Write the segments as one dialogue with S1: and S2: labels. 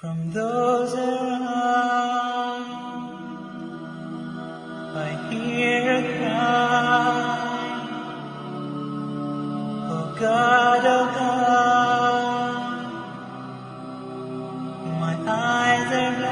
S1: From those around, I hear a cry. Oh God, my eyes are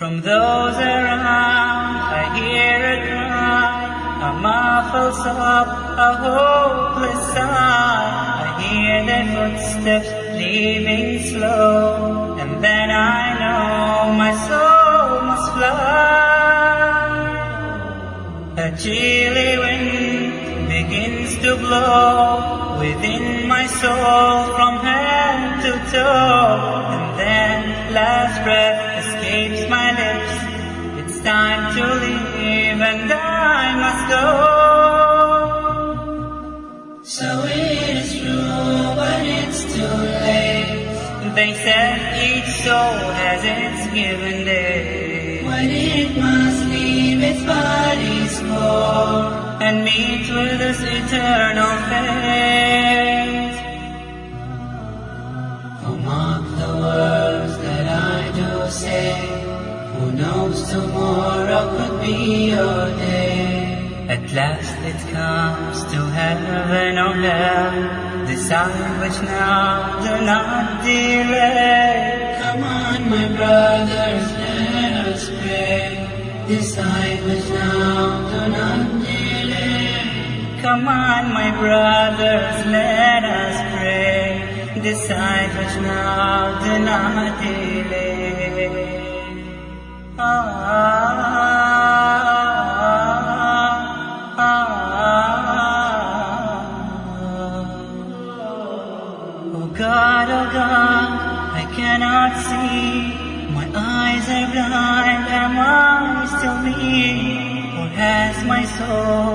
S1: From those around, I hear a cry, a muffled sob, a hopeless sigh. I hear their footsteps leaving slow, and then I know my soul must fly. A chilly wind begins to blow within my soul from head to toe, and then last breath escapes my lips. It's time to leave and I must go. So it is true, but it's too late. They said each soul has its given day, when it must leave its body's core and meet with its eternal fate. Oh, mark the words that I do say. Who knows tomorrow could be your day. At last it comes to heaven or hell. Decide which now, do not delay. Come on, my brothers, let us pray. Decide which now, do not delay. Come on, my brothers, let us pray. Decide which now, do not delay. Oh God, I cannot see. My eyes are blind, am I still me? Or has my soul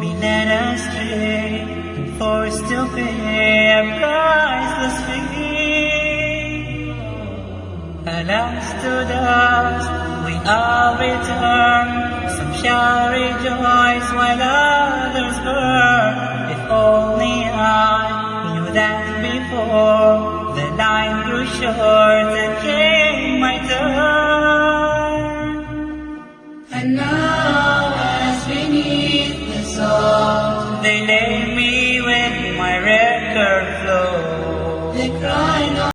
S1: been led astray and forced to pay a priceless fee? Alas, to dust we all return. Some shall rejoice while others burn. If only I knew that before the line grew short and came my turn. And now, as beneath the salt, they lay me with my